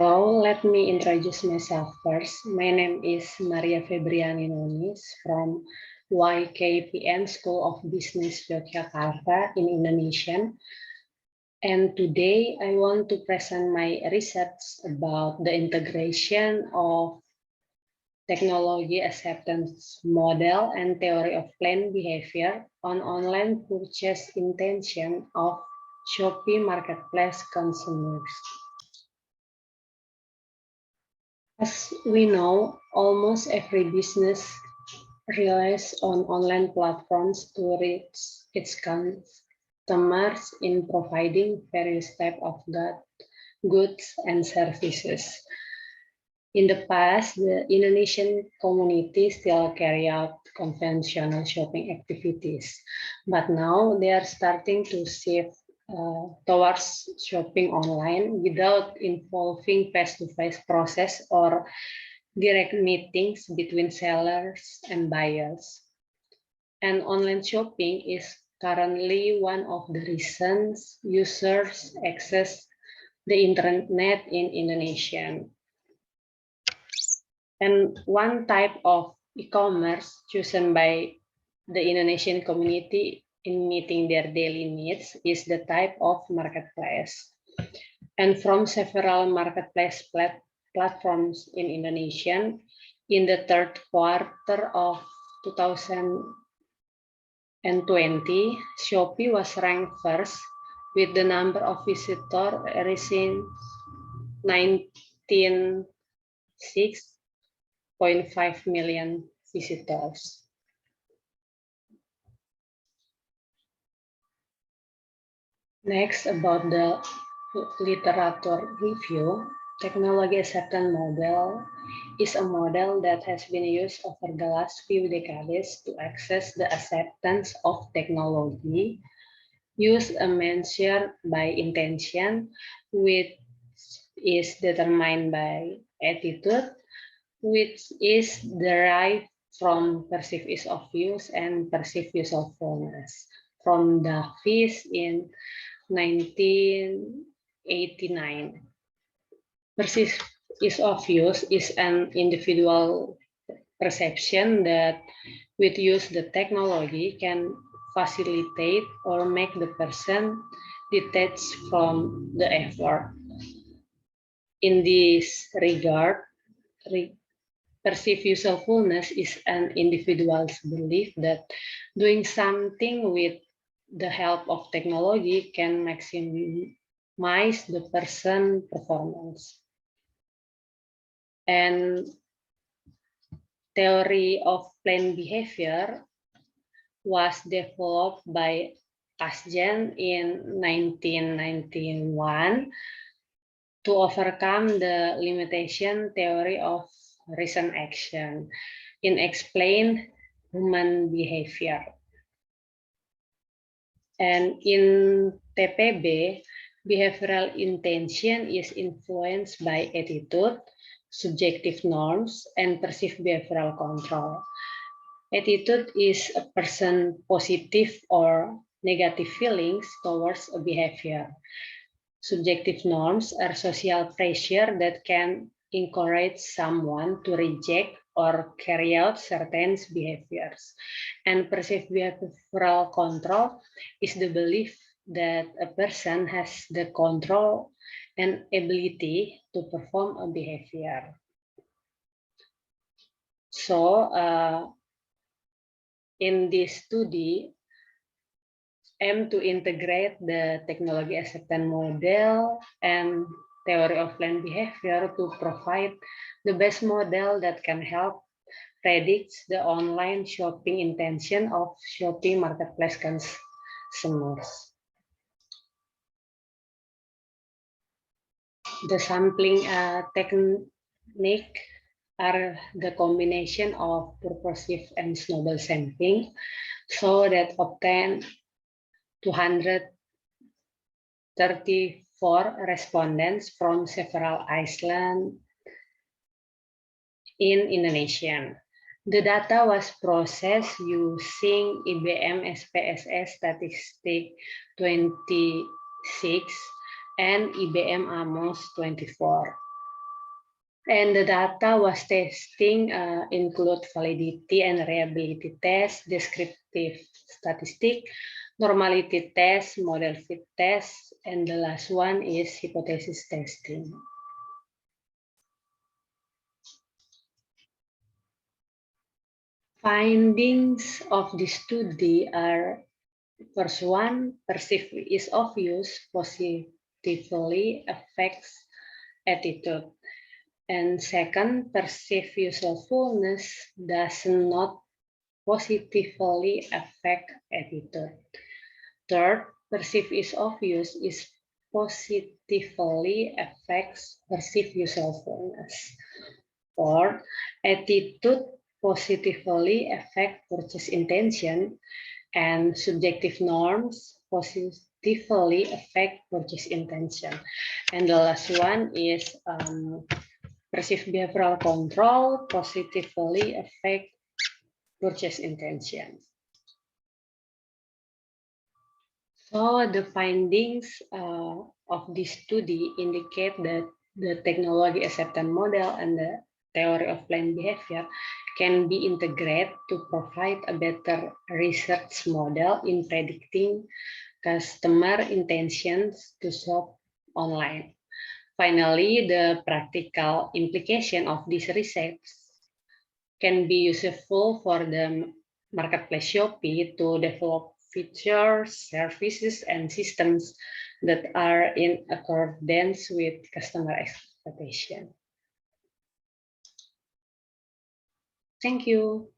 Hello, let me introduce myself first. My name is Maria Febriani Nonis from YKPN School of Business Yogyakarta in Indonesian. And today I want to present my research about the integration of technology acceptance model and theory of planned behavior on online purchase intention of SHOPEE marketplace consumers. As we know, almost every business relies on online platforms to reach its customers in providing various types of goods and services. In the past, the Indonesian community still carry out conventional shopping activities, but now they are starting to shift towards shopping online without involving face-to-face process or direct meetings between sellers and buyers. And online shopping is currently one of the reasons users access the internet in Indonesia. And one type of e-commerce chosen by the Indonesian community in meeting their daily needs is the type of marketplace. And from several marketplace platforms in Indonesia, in the third quarter of 2020, SHOPEE was ranked first with the number of visitors reaching 19.6 million visitors. Next, about the literature review, technology acceptance model is a model that has been used over the last few decades to assess the acceptance of technology, use a measure by intention, which is determined by attitude, which is derived from perceived ease of use and perceived usefulness from the Fish in 1989. Perceived ease of use is an individual perception that with use the technology can facilitate or make the person detach from the effort. In this regard, perceived usefulness is an individual's belief that doing something with the help of technology can maximize the person's performance. And theory of planned behavior was developed by Kasjan in 1991 to overcome the limitation theory of reason action in explain human behavior. And in TPB, behavioral intention is influenced by attitude, subjective norms, and perceived behavioral control. Attitude is a person's positive or negative feelings towards a behavior. Subjective norms are social pressure that can encourage someone to reject or carry out certain behaviors. And perceived behavioral control is the belief that a person has the control and ability to perform a behavior. So, in this study, aim to integrate the technology acceptance model and theory of planned behavior to provide the best model that can help predict the online shopping intention of SHOPEE marketplace consumers. The sampling technique are the combination of purposive and snowball sampling, so that obtain 234 respondents from several islands in Indonesia. The data was processed using IBM SPSS Statistik 26 and IBM AMOS 24. And the data was testing include validity and reliability test, descriptive statistic, normality test, model fit test, and the last one is hypothesis testing. Findings of the study are: first one, perceived ease of use positively affects attitude. And second, perceived usefulness does not positively affect attitude. Third, perceived ease of use is positively affects perceived usefulness. Fourth, attitude positively affect purchase intention, and subjective norms positively affect purchase intention. And the last one is perceived behavioral control positively affect purchase intention. So the findings of this study indicate that the technology acceptance model and the theory of planned behavior can be integrated to provide a better research model in predicting customer intentions to shop online. Finally, the practical implication of this research can be useful for the marketplace Shopee to develop features, services, and systems that are in accordance with customer expectation. Thank you.